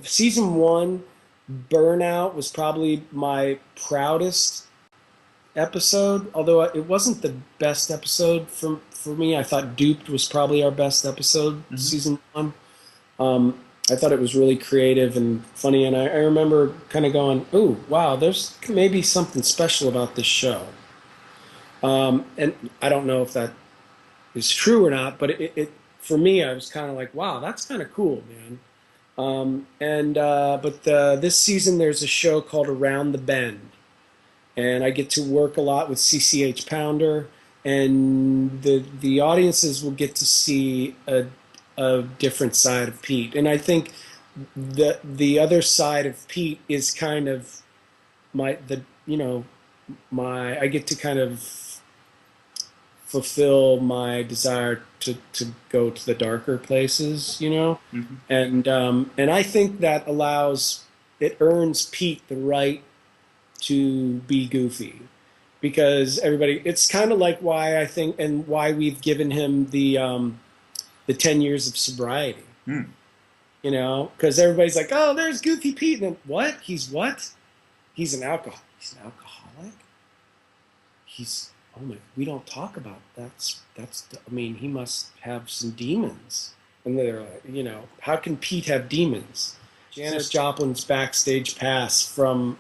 Season one, Burnout was probably my proudest episode, although it wasn't the best episode for me. I thought Duped was probably our best episode, Hmm. season one. I thought it was really creative and funny, and I remember kind of going, "Ooh, wow, there's maybe something special about this show." And I don't know if that is true or not, but it for me, I was kind of like, "Wow, that's kind of cool, man." And but this season, there's a show called Around the Bend, and I get to work a lot with CCH Pounder, and the audiences will get to see a different side of Pete. And I think the other side of Pete is kind of my the you know my I get to kind of fulfill my desire to go to the darker places, Hmm. and I think that it earns Pete the right to be goofy because it's kind of like why I think and why we've given him the 10 years of sobriety, Mm. because everybody's like, oh, there's Goofy Pete. And then, what? He's an alcoholic. Oh my, we don't talk about I mean, he must have some demons. And they're like, how can Pete have demons? Janis Joplin's backstage pass from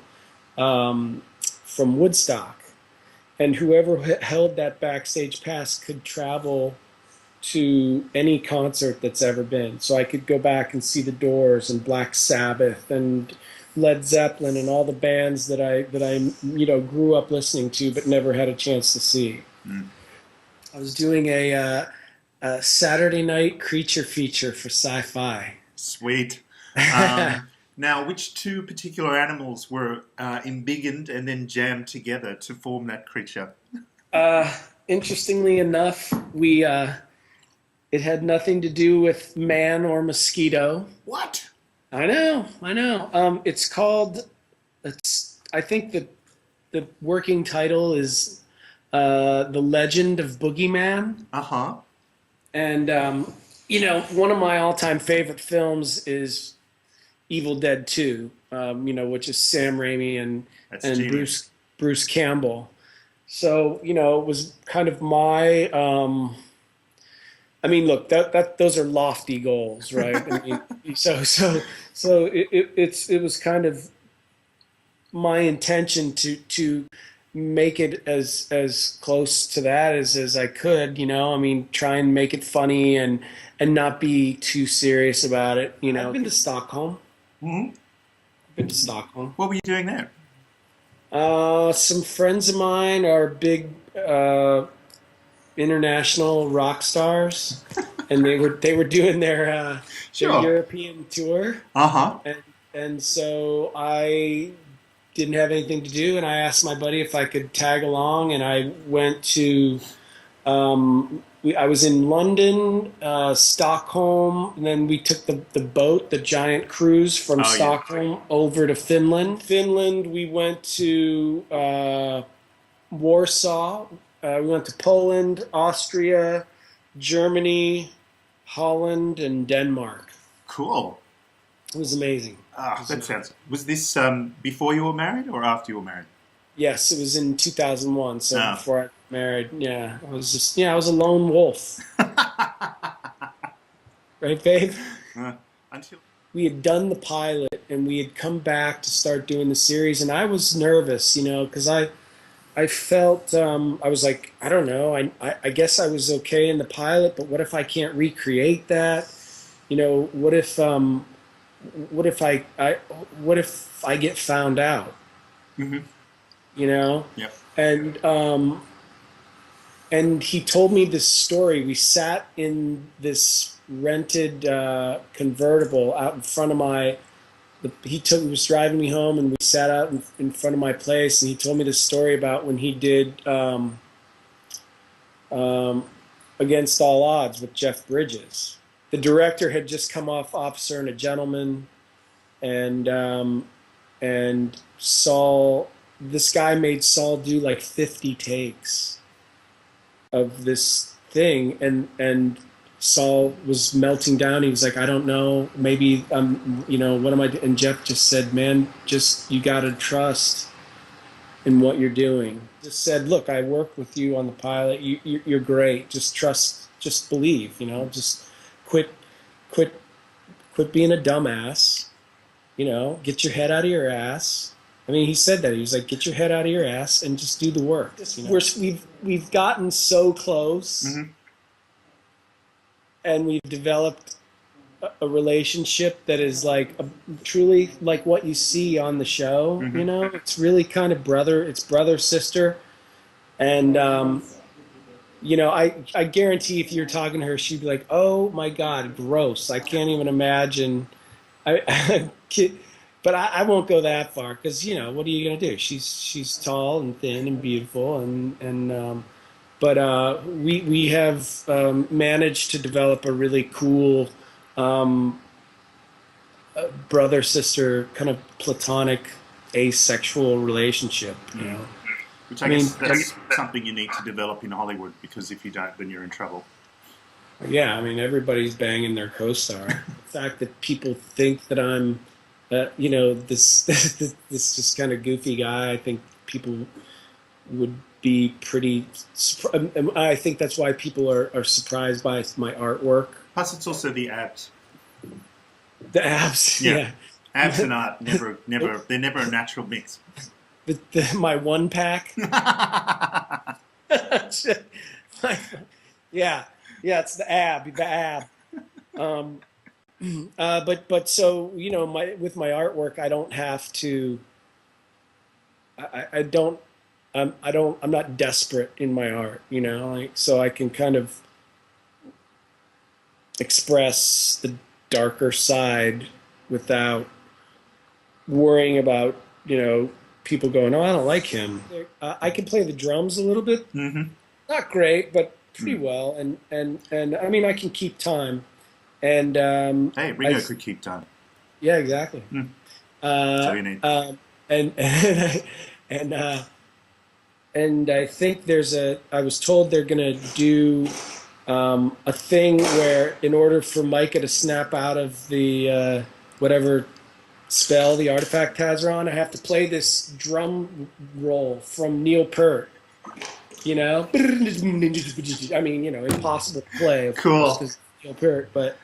Woodstock, and whoever held that backstage pass could travel to any concert that's ever been. So I could go back and see the Doors and Black Sabbath and Led Zeppelin and all the bands that I grew up listening to but never had a chance to see. Mm. I was doing a Saturday night creature feature for Sci-Fi. Sweet. Now, which two particular animals were embiggened and then jammed together to form that creature? Interestingly enough, we it had nothing to do with man or mosquito. What? I know, I know. I think the working title is The Legend of Boogeyman. Uh-huh. And, one of my all-time favorite films is Evil Dead 2, which is Sam Raimi That's and genius. Bruce Campbell. So, it was kind of my I mean, look, that those are lofty goals, right? I mean, it was kind of my intention to make it as close to that as I could, I mean, try and make it funny and not be too serious about it, I've been to Stockholm. Hmm. Been to Stockholm. What were you doing there? Some friends of mine are big international rock stars, and they were doing their Sure. European tour, Uh-huh. and so I didn't have anything to do, and I asked my buddy if I could tag along, and I went to. I was in London, Stockholm, and then we took the boat, the giant cruise from Oh, yeah. Stockholm over to Finland. Finland, we went to Warsaw. We went to Poland, Austria, Germany, Holland, and Denmark. Cool. It was amazing. It Ah, was that amazing. sounds... Was this before you were married or after you were married? Yes, it was in 2001. So Oh. before I got married, yeah, I was a lone wolf, right, babe? Uh, until... We had done the pilot and we had come back to start doing the series, and I was nervous, because I felt I was like, I don't know, I guess I was okay in the pilot, but what if I can't recreate that? What if what if I what if I get found out? Hmm. You know, Yep. and and he told me this story. We sat in this rented convertible out in front of he was driving me home, and we sat out in front of my place, and he told me this story about when he did um, Against All Odds with Jeff Bridges. The director had just come off Officer and a Gentleman, and Saul. This guy made Saul do like 50 takes of this thing, and Saul was melting down. He was like, I don't know, maybe what am I doing? And Jeff just said, man, just you got to trust in what you're doing. Just said, look, I work with you on the pilot. You're great. Just trust, just believe, just quit, quit, quit being a dumbass, get your head out of your ass. I mean, he said that. He was like, get your head out of your ass and just do the work. We've gotten so close. Mm-hmm. And we've developed a relationship that is like truly like what you see on the show. Mm-hmm. It's really kind of brother sister, and I guarantee if you're talking to her, she'd be like, "Oh my God, gross! I can't even imagine." I but I won't go that far because what are you gonna do? She's tall and thin and beautiful and. But we have managed to develop a really cool brother sister kind of platonic asexual relationship. Which I guess that's something you need to develop in Hollywood, because if you don't, then you're in trouble. Yeah, I mean everybody's banging their co-star. The fact that people think that I'm, this this just kind of goofy guy. I think people would be pretty. I think that's why people are surprised by my artwork. Plus, it's also the abs. The abs, yeah. Abs and art never. They're never a natural mix. My one pack. Yeah, it's the ab. But so with my artwork, I don't have to. I don't. I'm not desperate in my art, so I can kind of express the darker side without worrying about, people going, oh, I don't like him. I can play the drums a little bit, not great, but pretty well, and I mean I can keep time, and hey, Ringo could keep time. Yeah, exactly. So you need. And I think I was told they're going to do a thing where in order for Micah to snap out of the whatever spell the artifact has her on, I have to play this drum roll from Neil Peart. I mean, impossible to play. Of course, course, Neil Peart, but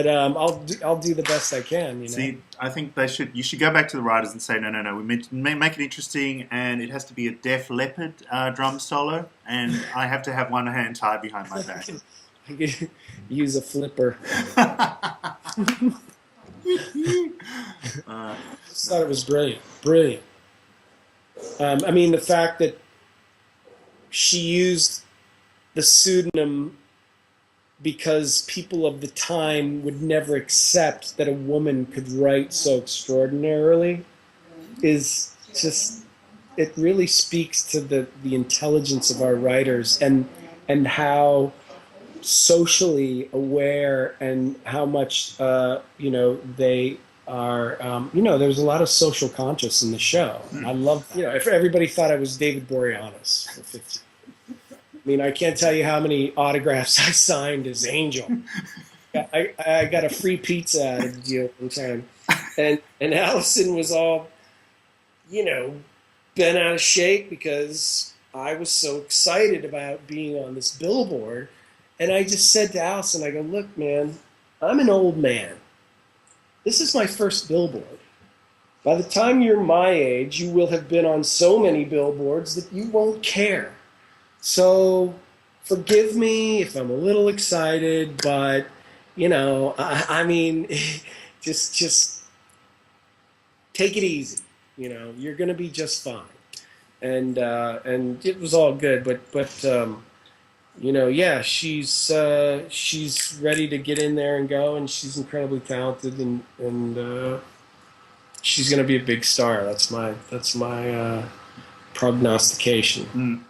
I'll do the best I can. See, I think you should go back to the writers and say, no, we make it interesting, and it has to be a Def Leppard drum solo, and I have to have one hand tied behind my back. I could use a flipper. I just thought it was brilliant. I mean, the fact that she used the pseudonym because people of the time would never accept that a woman could write so extraordinarily is just, it really speaks to the intelligence of our writers and how socially aware and how much they are there's a lot of social conscious in the show. I love if everybody thought I was David Boreanaz for 15. I mean, I can't tell you how many autographs I signed as Angel. I got a free pizza out of the deal one time. And Allison was all, bent out of shape because I was so excited about being on this billboard. And I just said to Allison, I go, look, man, I'm an old man. This is my first billboard. By the time you're my age, you will have been on so many billboards that you won't care. So forgive me if I'm a little excited, but I mean, just take it easy. You're gonna be just fine. And it was all good, but yeah, she's ready to get in there and go, and she's incredibly talented, and she's gonna be a big star. That's my prognostication.